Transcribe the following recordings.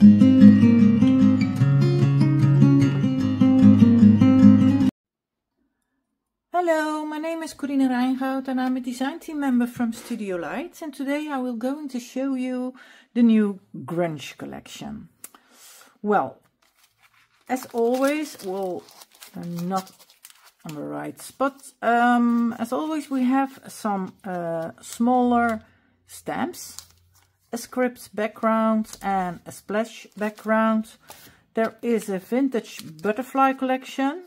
Hello, my name is Corine Rijngoud and I'm a design team member from Studio Light, and today I will going to show you the new grunge collection. Well, as always, not on the right spot. As always, we have some smaller stamps, a script background and a splash background. There is a vintage butterfly collection,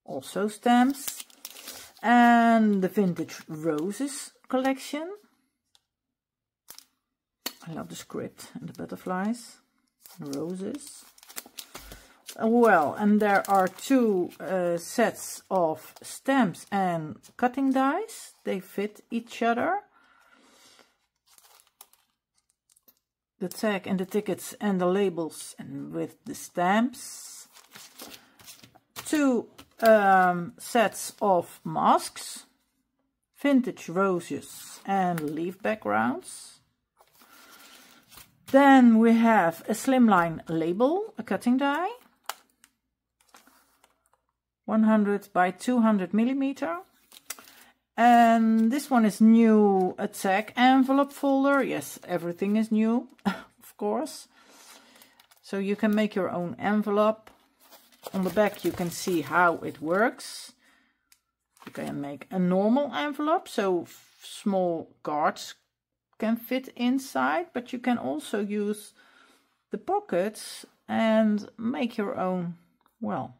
also stamps, and the vintage roses collection. I love the script and the butterflies, the roses. Well, and there are two sets of stamps and cutting dies. They fit each other. The tag and the tickets and the labels, and with the stamps. Two sets of masks, vintage roses and leaf backgrounds. Then we have a slimline label, a cutting die, 100 by 200 millimeter. And this one is new, a tag envelope folder. Yes, everything is new, of course. So you can make your own envelope. On the back you can see how it works. You can make a normal envelope, so small cards can fit inside, but you can also use the pockets and make your own, well,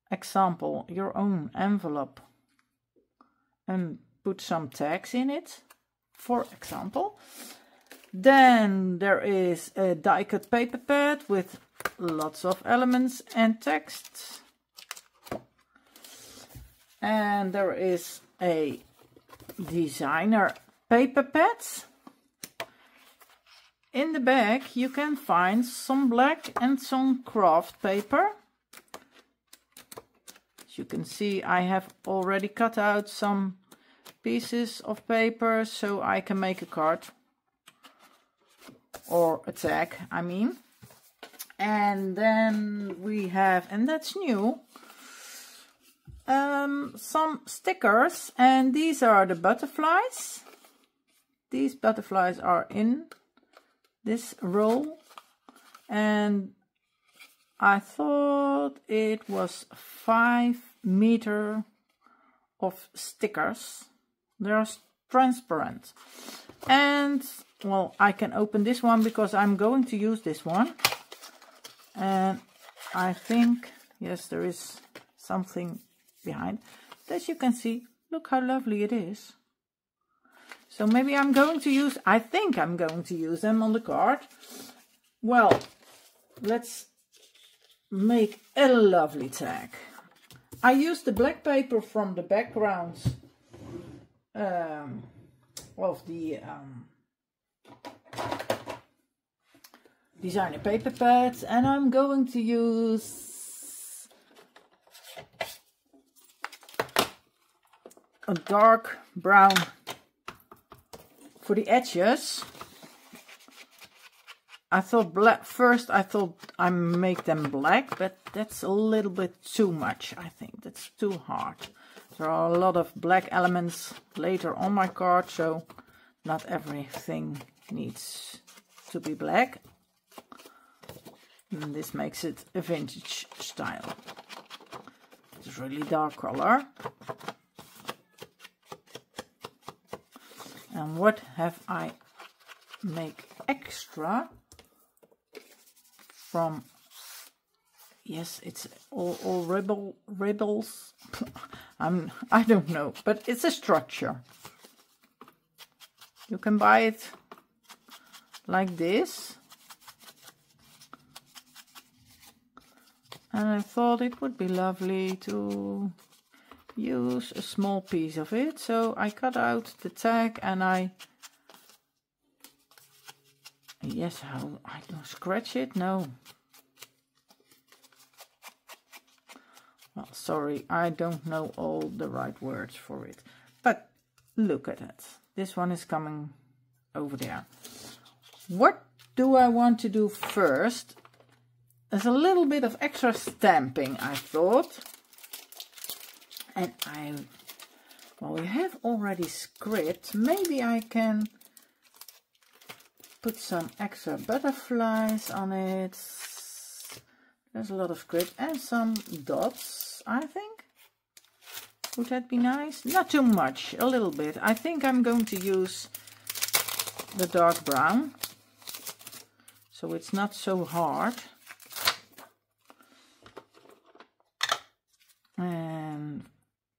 example, your own envelope and put some tags in it, for example. Then there is a die cut paper pad with lots of elements and text. And there is a designer paper pad. In the back you can find some black and some craft paper. As you can see, I have already cut out some pieces of paper so I can make a card or a tag, I mean. And then we have, and that's new, some stickers, and these are the butterflies. These butterflies are in this roll, and I thought it was 5 meters of stickers. They're transparent. And well, I can open this one because I'm going to use this one. And I think, yes, there is something behind. As you can see, look how lovely it is. So maybe I'm going to use, I think I'm going to use them on the card. Well, let's make a lovely tag. I used the black paper from the background of the designer paper pads, and I'm going to use a dark brown for the edges. I thought black first, I thought I make them black, but that's a little bit too much. I think that's too hard. There are a lot of black elements later on my card, so not everything needs to be black. And this makes it a vintage style. It's really dark color. And what have I make extra from? Yes, it's all ribbons. I don't know, but it's a structure. You can buy it like this. And I thought it would be lovely to use a small piece of it. So I cut out the tag and yes, how I don't scratch it, no. Well, sorry, I don't know all the right words for it. But look at it. This one is coming over there. What do I want to do first? There's a little bit of extra stamping, I thought. And well, we have already script. Maybe I can put some extra butterflies on it. There's a lot of script and some dots, I think. Would that be nice? Not too much, a little bit. I think I'm going to use the dark brown, so it's not so hard. And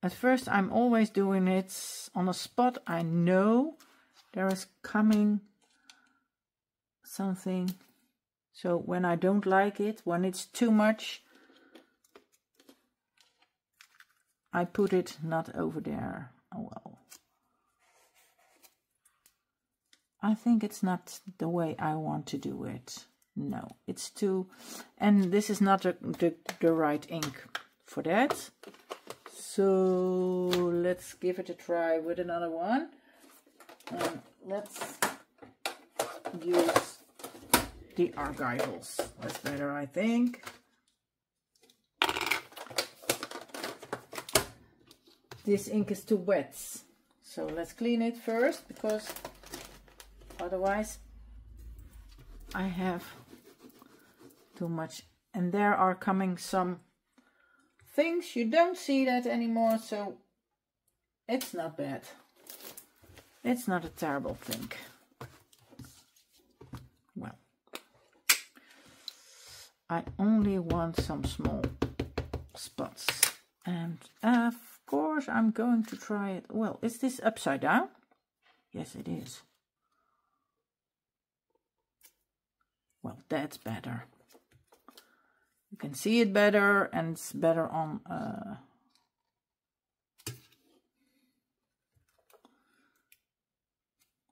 at first I'm always doing it on a spot I know there is coming something. So when I don't like it, when it's too much, I put it not over there. Oh well. I think it's not the way I want to do it. No, it's too... And this is not the right ink for that. So let's give it a try with another one. Let's use the Argivals. That's better, I think. This ink is too wet, so let's clean it first, because otherwise I have too much. And there are coming some things. You don't see that anymore, so it's not bad. It's not a terrible thing. Well, I only want some small spots, and of course I'm going to try it. Well, is this upside down? Yes, it is. Well, that's better. You can see it better, and it's better on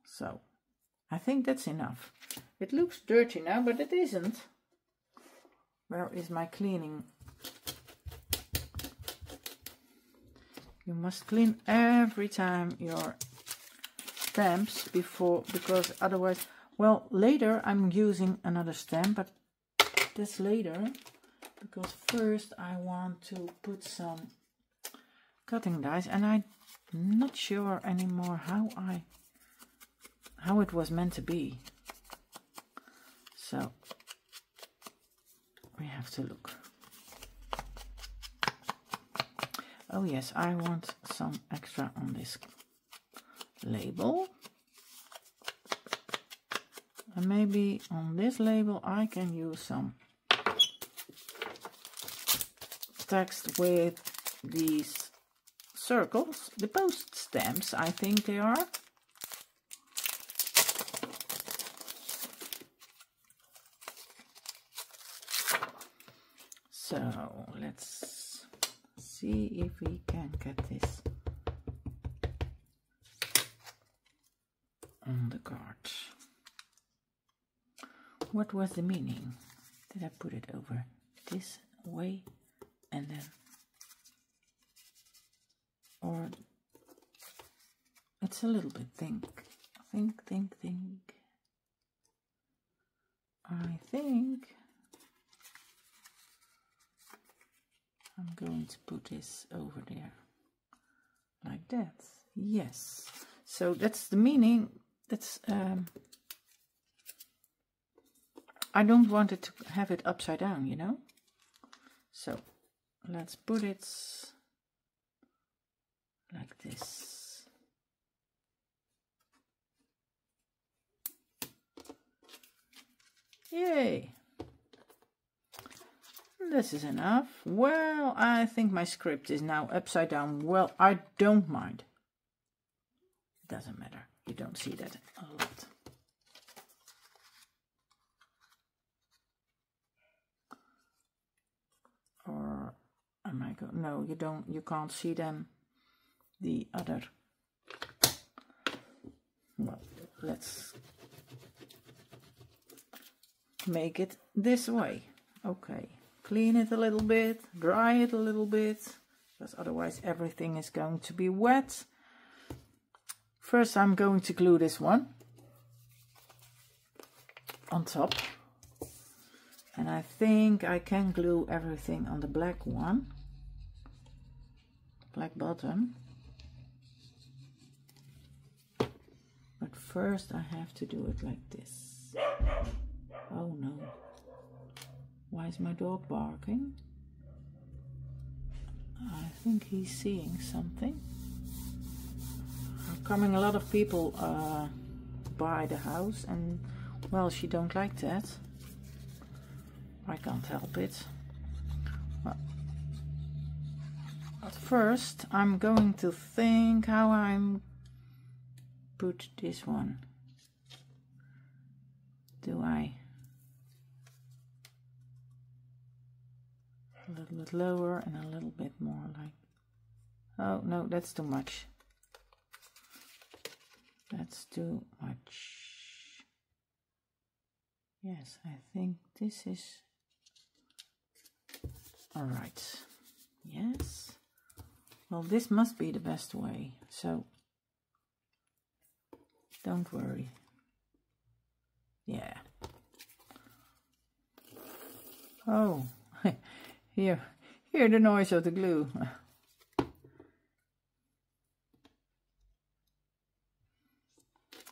so I think that's enough. It looks dirty now, but it isn't. Where is my cleaning? You must clean every time your stamps before, because otherwise, well, later I'm using another stamp, but that's later, because first I want to put some cutting dies, and I'm not sure anymore how it was meant to be. So we have to look. Oh yes, I want some extra on this label. And maybe on this label I can use some text with these circles, the post stamps, I think they are. So let's see if we can get this on the card. What was the meaning? Did I put it over this way and then, or it's a little bit think. I think I'm going to put this over there like that. Yes, so that's the meaning. That's I don't want it to have it upside down, you know. So let's put it like this. Yay! This is enough. Well, I think my script is now upside down. Well, I don't mind. It doesn't matter. You don't see that a lot. Or am I going? No, you don't. You can't see them. The other. Well, let's make it this way. Okay. Clean it a little bit, dry it a little bit, because otherwise everything is going to be wet. First I'm going to glue this one on top. And I think I can glue everything on the black one. Black bottom. But first I have to do it like this. Oh no. Why is my dog barking? I think he's seeing something. Are coming a lot of people by the house, and well, she don't like that. I can't help it. Well, at first I'm going to think how I'm put this one. Do I a little bit lower and a little bit more like, oh no, that's too much. That's too much. Yes, I think this is all right. Yes. Well, this must be the best way, so don't worry. Yeah. Oh, hear the noise of the glue.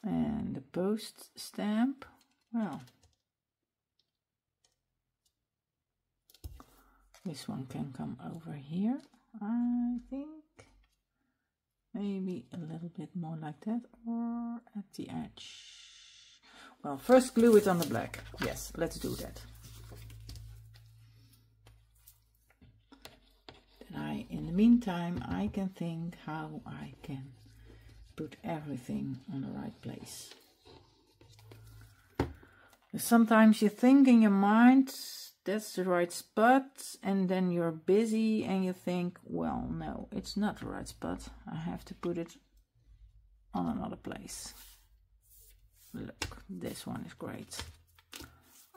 And the post stamp, well, this one can come over here, I think. Maybe a little bit more like that, or at the edge. Well, first glue it on the black. Yes, let's do that. Then in the meantime, I can think how I can put everything on the right place. Sometimes you think in your mind that's the right spot, and then you're busy and you think, well, no, it's not the right spot. I have to put it on another place. Look, this one is great.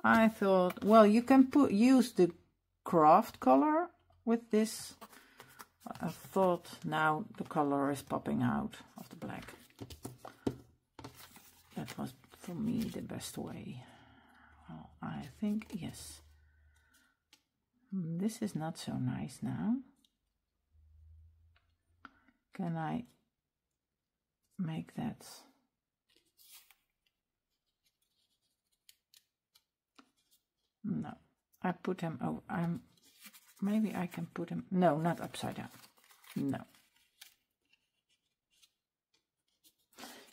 I thought, well, you can use the craft color with this. I thought now the color is popping out of the black. That was for me the best way. Well, I think, yes. This is not so nice now. Can I make that? No, I put them over. Maybe I can put them. No, not upside down. No.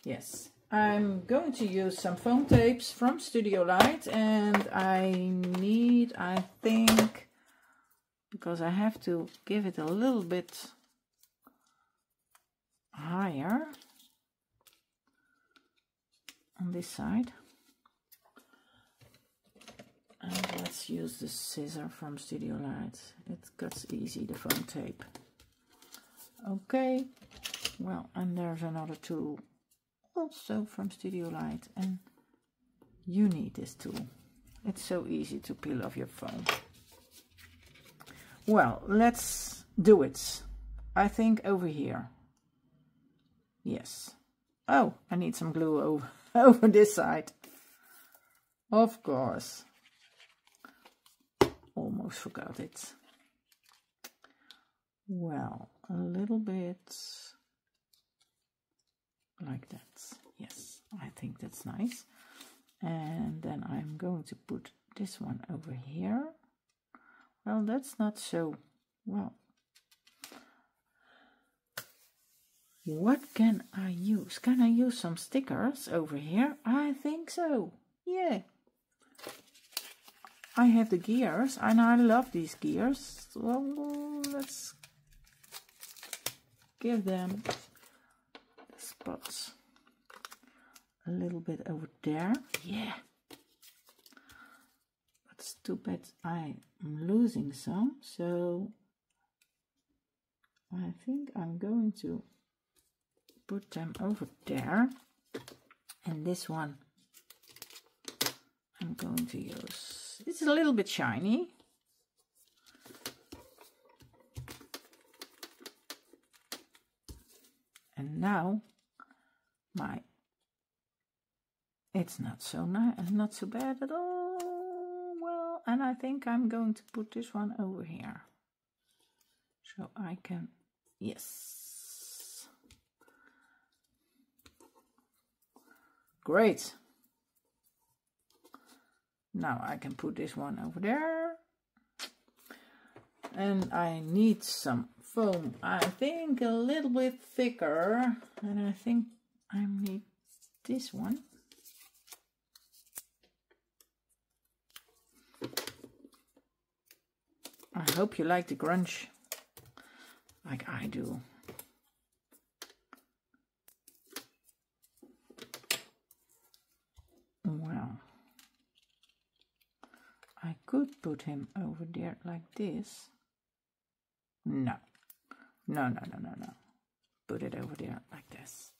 Yes, I'm going to use some foam tapes from Studio Light, and I think, because I have to give it a little bit higher on this side. And let's use the scissor from Studio Light. It cuts easy, the foam tape. Okay, well, and there's another tool also from Studio Light, and you need this tool. It's so easy to peel off your foam. Well, let's do it. I think over here. Yes. Oh, I need some glue over this side. Of course. Almost forgot it. Well, a little bit like that. Yes, I think that's nice. And then I'm going to put this one over here. Well, that's not so well. What can I use? Can I use some stickers over here? I think so. Yeah. I have the gears and I love these gears. Well, let's give them the spots a little bit over there. Yeah. But it's too bad I'm losing some, so I think I'm going to put them over there. And this one I'm going to use. It's a little bit shiny. And now my It's not so nice, not so bad at all. Well, and I think I'm going to put this one over here. So I can, yes. Great. Now I can put this one over there. And I need some foam, I think a little bit thicker. And I think I need this one. I hope you like the grunge, like I do. Well, I could put him over there like this. No. No. Put it over there like this.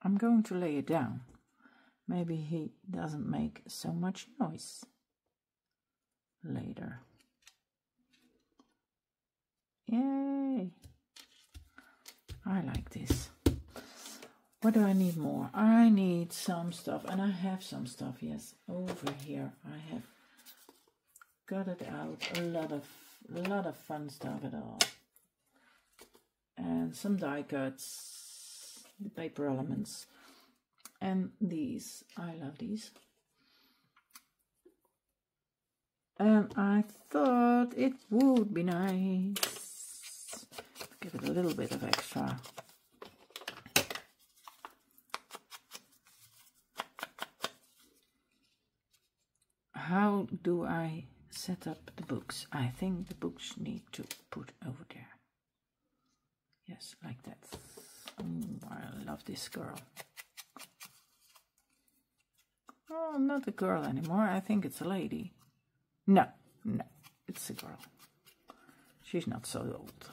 I'm going to lay it down. Maybe he doesn't make so much noise later. Yay! I like this. What do I need more? I need some stuff, and I have some stuff, yes, over here. I have got it out, a lot of fun stuff at all. And some die cuts, the paper elements. And these, I love these. And I thought it would be nice. Give it a little bit of extra. How do I set up the books? I think the books need to put over there. Yes, like that. Oh, I love this girl. Oh, not a girl anymore. I think it's a lady. No, it's a girl. She's not so old.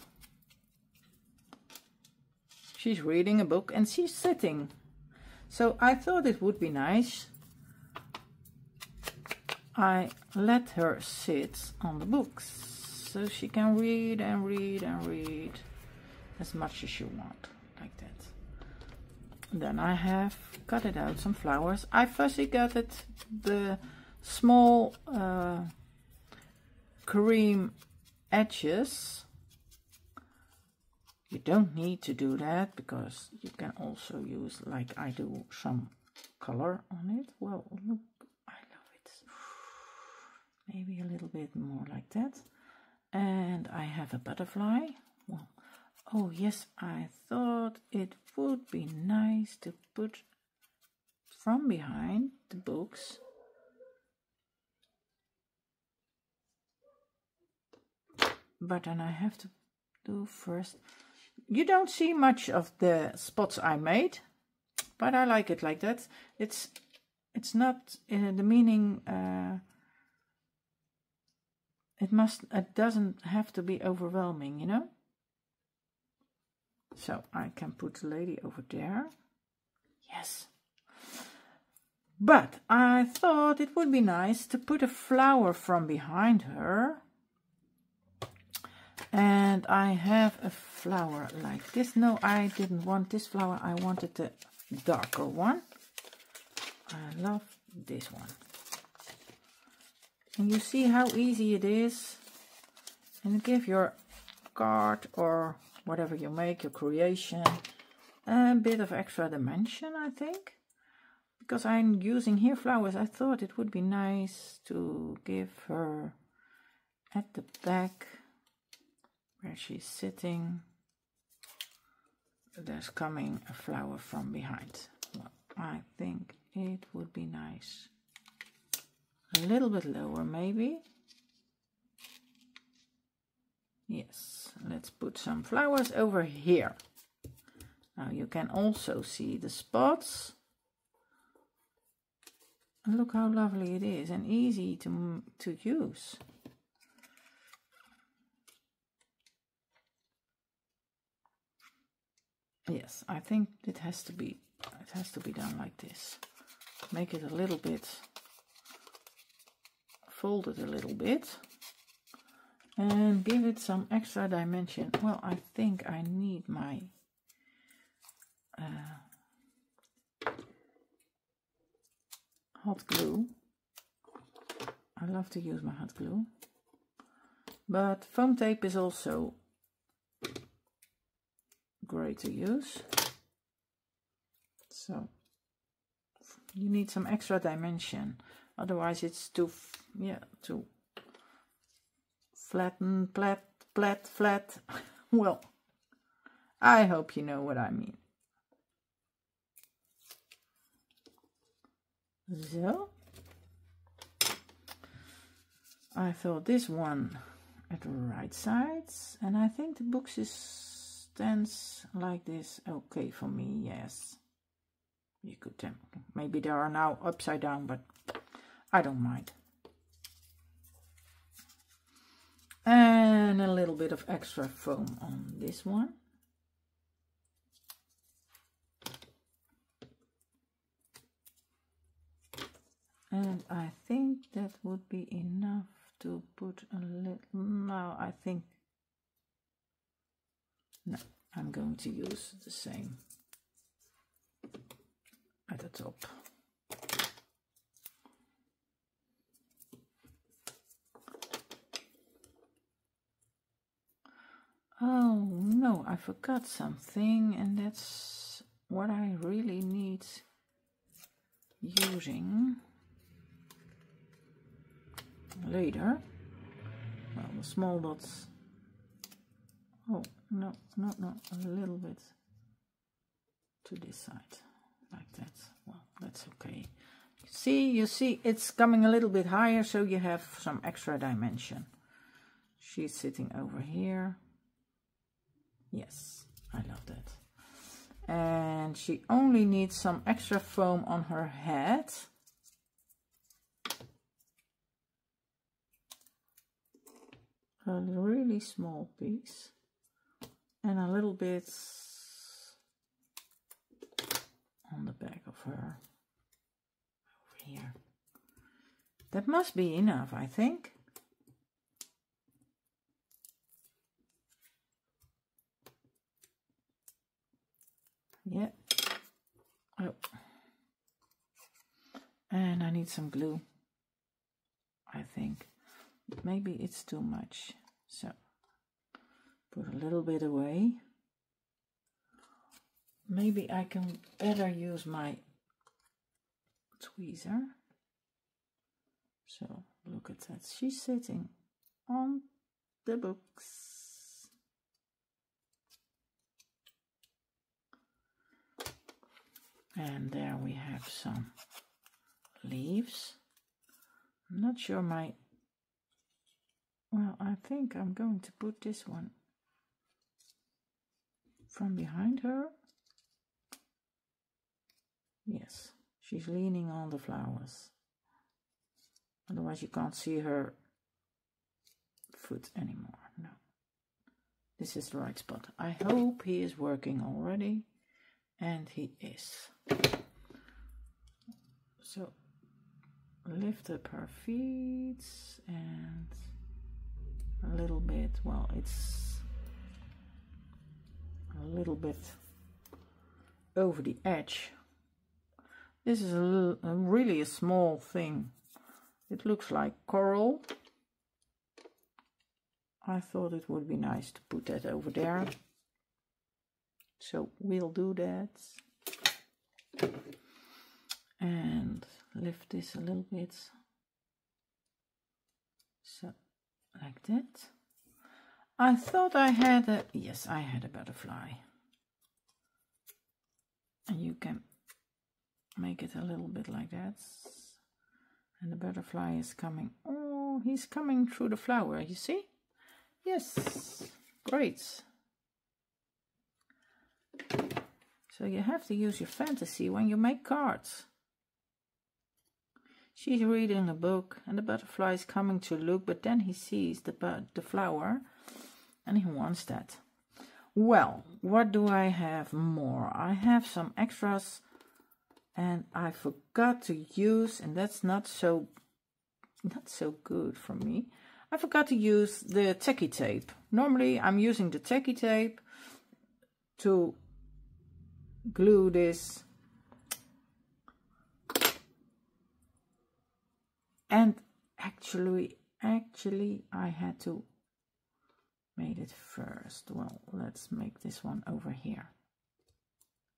She's reading a book and she's sitting. So I thought it would be nice. I let her sit on the books so she can read and read and read as much as you want, like that. Then I have cut it out some flowers. I fussy gutted the small cream edges. You don't need to do that because you can also use, like I do, some color on it. Well, look, I love it. Maybe a little bit more like that. And I have a butterfly. Well, oh yes, I thought it would be nice to put from behind the books but then I have to do first. You don't see much of the spots I made, but I like it like that. It's not the meaning. It doesn't have to be overwhelming, you know. So I can put the lady over there. Yes. But I thought it would be nice to put a flower from behind her. And I have a flower like this. No, I didn't want this flower. I wanted the darker one. I love this one. And you see how easy it is. And give your card or whatever you make, your creation, a bit of extra dimension, I think. Because I'm using here flowers, I thought it would be nice to give her at the back where she's sitting. There's coming a flower from behind. Well, I think it would be nice. A little bit lower maybe. Yes, let's put some flowers over here. Now you can also see the spots. And look how lovely it is and easy to use. Yes, I think it has to be done like this. Make it a little bit, fold it a little bit and give it some extra dimension. Well, I think I need my hot glue. I love to use my hot glue. But foam tape is also great to use. So you need some extra dimension. Otherwise it's too flatten, flat. Well, I hope you know what I mean. So I thought this one at the right sides, and I think the book stands like this okay for me. Yes, you could tell. Maybe they are now upside down, but I don't mind. And a little bit of extra foam on this one. And I think that would be enough to put a little. No, I think. No, I'm going to use the same at the top. Oh no, I forgot something, and that's what I really need using later. Well, the small dots. Oh no, a little bit to this side, like that. Well, that's okay. You see, it's coming a little bit higher, so you have some extra dimension. She's sitting over here. Yes, I love that. And she only needs some extra foam on her head. A really small piece. And a little bit on the back of her. Over here. That must be enough, I think. Yeah. Oh. And I need some glue, I think. Maybe it's too much. So, put a little bit away. Maybe I can better use my tweezer. So, look at that. She's sitting on the books. And there we have some leaves. I'm not sure well, I think I'm going to put this one from behind her. Yes, she's leaning on the flowers. Otherwise you can't see her foot anymore. No. This is the right spot. I hope he is working already. And he is. So lift up her feet and a little bit, well, it's a little bit over the edge. This is really a small thing. It looks like coral. I thought it would be nice to put that over there. So we'll do that. And lift this a little bit. So, like that. I thought I had a, yes, I had a butterfly. And you can make it a little bit like that. And the butterfly is coming. Oh, he's coming through the flower, you see? Yes, great. So you have to use your fantasy when you make cards. She's reading a book and the butterfly is coming to look, but then he sees the flower and he wants that. Well, what do I have more? I have some extras and I forgot to use, and that's not so good for me. I forgot to use the tacky tape. Normally I'm using the tacky tape to glue this. And actually I had to make it first. Well, let's make this one over here.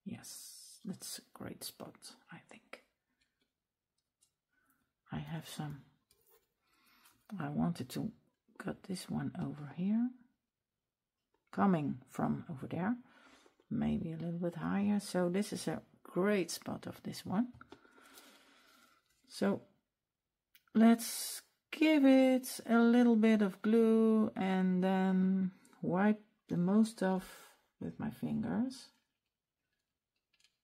Yes, that's a great spot, I think. I have some, I wanted to cut this one over here, coming from over there, maybe a little bit higher. So this is a great spot of this one. So let's give it a little bit of glue and then wipe the most off with my fingers.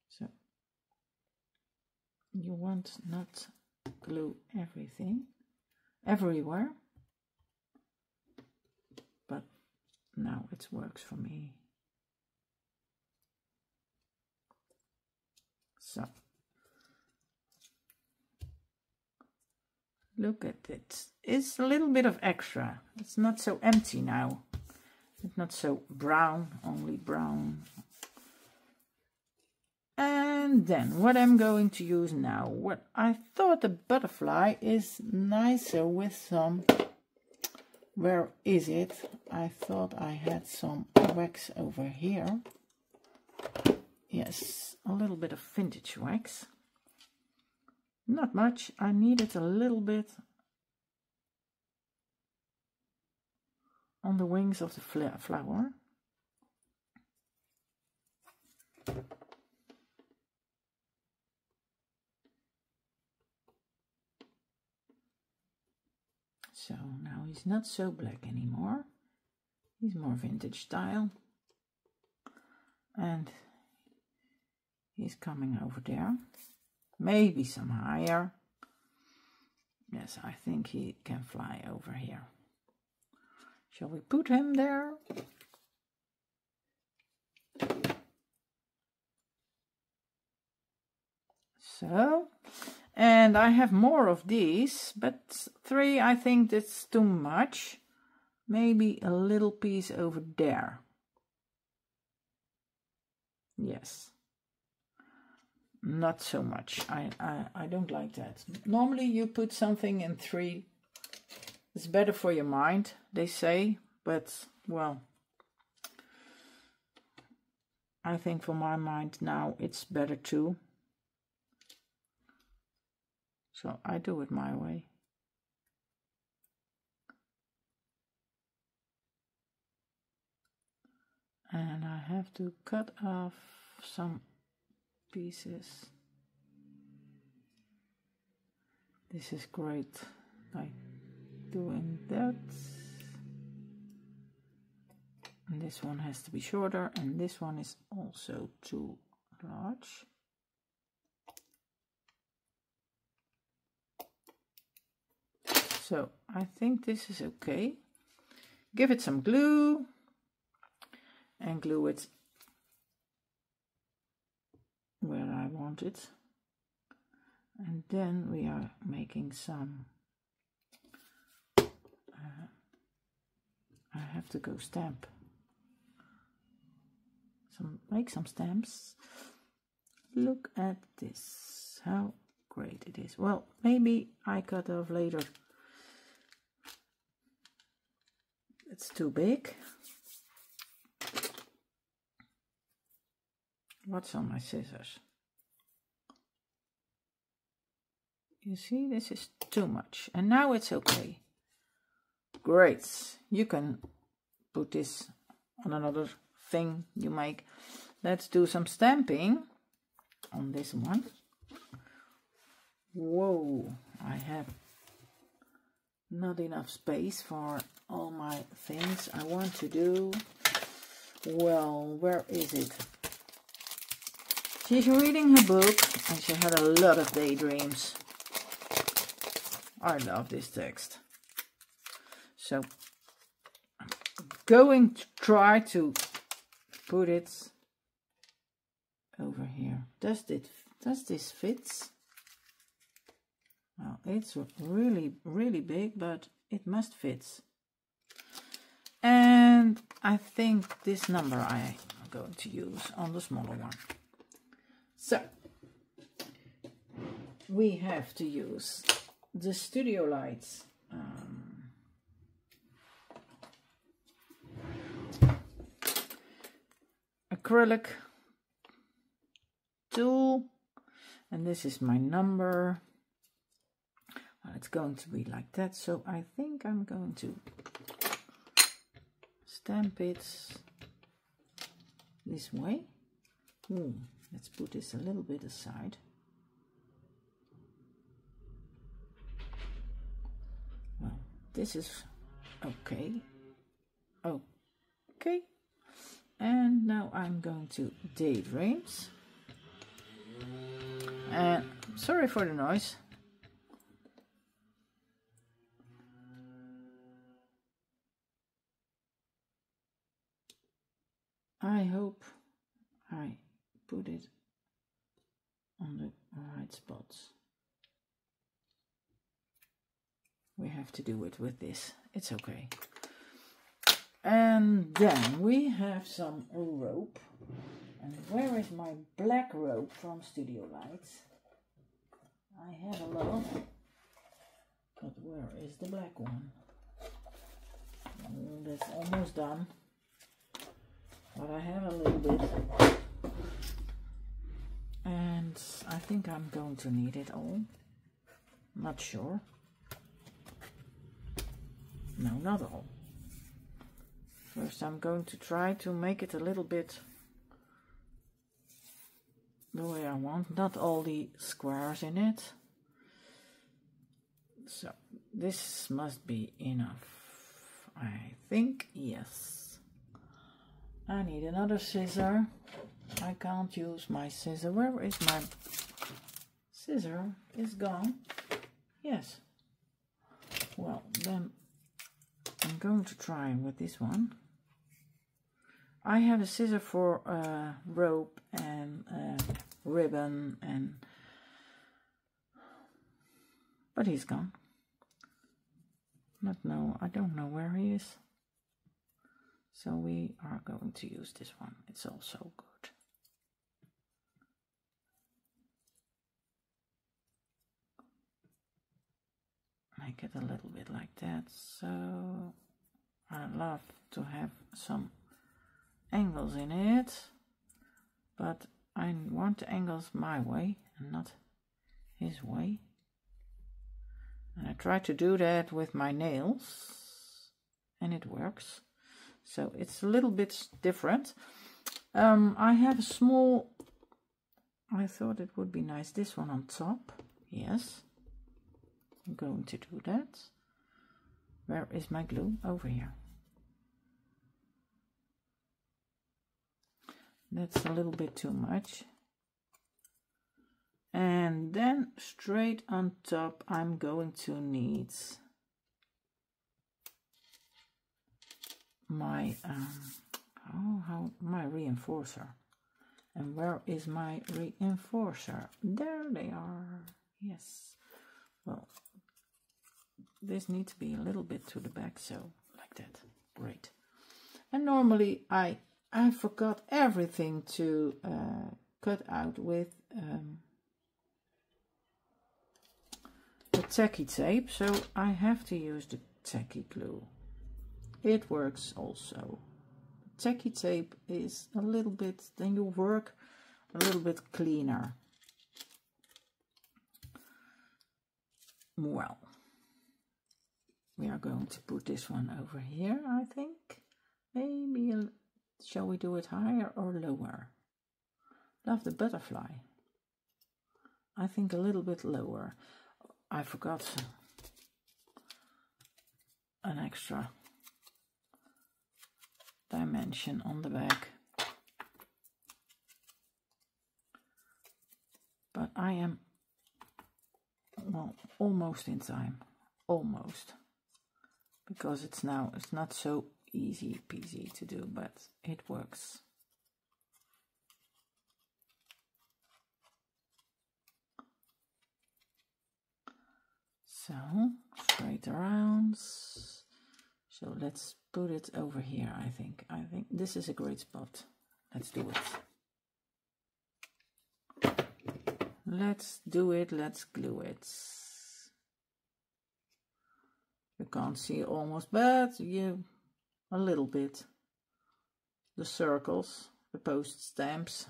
So you want not glue everything everywhere, but now it works for me. So look at it. It's a little bit of extra. It's not so empty now. It's not so brown, only brown. And then what I'm going to use now. What I thought the butterfly is nicer with some, where is it? I thought I had some wax over here. Yes, a little bit of vintage wax. Not much, I needed a little bit on the wings of the flower. So now he's not so black anymore. He's more vintage style. And he's coming over there. Maybe some higher. Yes, I think he can fly over here. Shall we put him there? So, and I have more of these, but 3, I think that's too much. Maybe a little piece over there. Yes. Not so much. I don't like that. Normally you put something in 3. It's better for your mind, they say, but well, I think for my mind now it's better 2. So I do it my way. And I have to cut off some pieces. This is great, like doing that. And this one has to be shorter, and this one is also too large. So I think this is okay. Give it some glue and glue it where I want it. And then we are making some, I have to go stamp. Make some stamps. Look at this, how great it is. Well, maybe I cut off later. It's too big. What's on my scissors? You see, this is too much. And now it's okay. Great. You can put this on another thing you make. Let's do some stamping on this one. Whoa, I have not enough space for all my things I want to do. Well, where is it? She's reading her book and she had a lot of daydreams. I love this text. So I'm going to try to put it over here. Does this fit? Well, it's really, really big, but it must fit. And I think this number I am going to use on the smaller one. So we have to use the Studio Lights acrylic tool, and this is my number. Well, it's going to be like that, so I think I'm going to stamp it this way. Let's put this a little bit aside. Well, this is okay. Okay. And now I'm going to Daydreams. And sorry for the noise. I hope I put it on the right spots. We have to do it with this. It's okay. And then we have some rope. And where is my black rope from Studio Lights? I have a lot, but where is the black one? That's almost done, but I have a little bit, and I think I'm going to need it all. Not sure. No, not all. First I'm going to try to make it a little bit the way I want, not all the squares in it. So this must be enough, I think. Yes. I need another scissor. I can't use my scissor. Where is my scissor? It's gone. Yes. Well, then I'm going to try with this one. I have a scissor for rope and ribbon, but he's gone. I don't know where he is. So we are going to use this one. It's also good. Make it a little bit like that. So I love to have some angles in it, but I want the angles my way and not his way. And I try to do that with my nails, and it works. So it's a little bit different. I have a small, I thought it would be nice, this one on top. Yes, I'm going to do that. Where is my glue? Over here. That's a little bit too much. And then straight on top I'm going to need my my reinforcer. And where is my reinforcer? There they are. Yes. Well, this needs to be a little bit to the back, so like that. Great. And normally I forgot everything to cut out with the tacky tape, so I have to use the tacky glue. It works also. Tacky tape is a little bit, then you work a little bit cleaner. Well, we are going to put this one over here, I think. Maybe, shall we do it higher or lower? Love the butterfly. I think a little bit lower. I forgot an extra dimension on the back. But I am, well, almost in time. Almost. Because it's not so easy peasy to do, but it works. So, straight around. So let's put it over here, I think. I think this is a great spot. Let's do it. let's do it, let's glue it. You can't see almost, but you a little bit. The circles, the post stamps,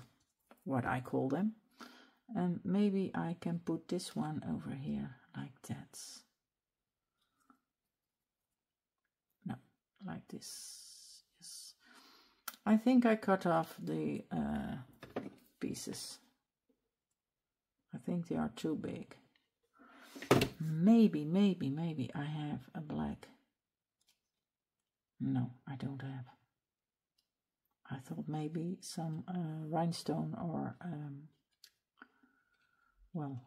what I call them. And maybe I can put this one over here like that. No, like this. Yes. I think I cut off the pieces. I think they are too big. Maybe I have a black. No, I don't have. I thought maybe some rhinestone or, well,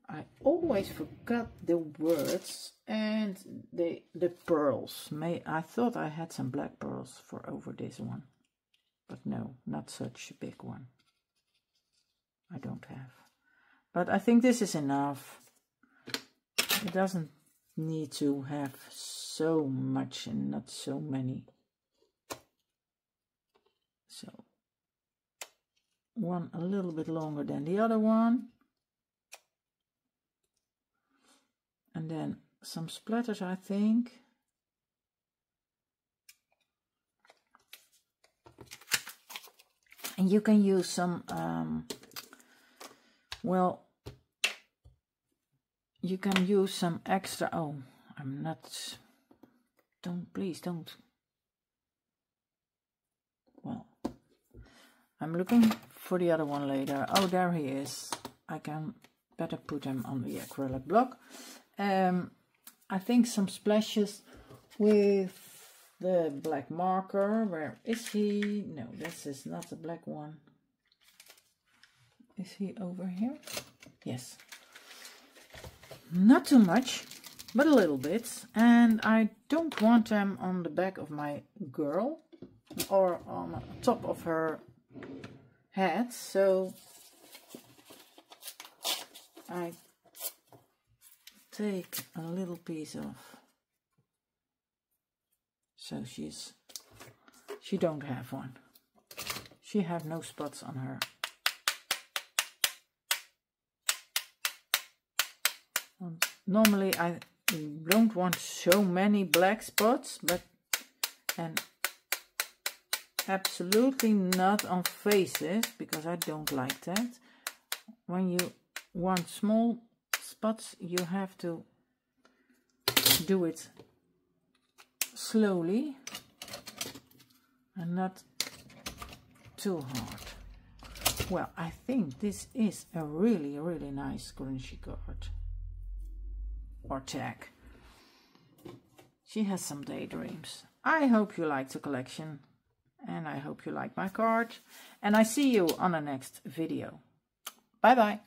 I always forgot the words and the pearls. I thought I had some black pearls for over this one, but no, not such a big one. I don't have. But I think this is enough. It doesn't need to have so much and not so many. So one a little bit longer than the other one. And then some splatters, I think. And you can use some, well, you can use some extra, oh, I'm not, please don't. Well, I'm looking for the other one later. Oh, there he is. I can better put him on the acrylic block. I think some splashes with the black marker. Where is he? No, this is not the black one. Is he over here? Yes. Not too much, but a little bit. And I don't want them on the back of my girl or on top of her head. So I take a little piece of, so she don't have one. She have no spots on her. Normally I don't want so many black spots, but and absolutely not on faces, because I don't like that. When you want small spots, you have to do it slowly and not too hard. Well, I think this is a really, really nice scrunchie card or tag. She has some daydreams. I hope you liked the collection and I hope you like my card, and I see you on the next video. Bye bye.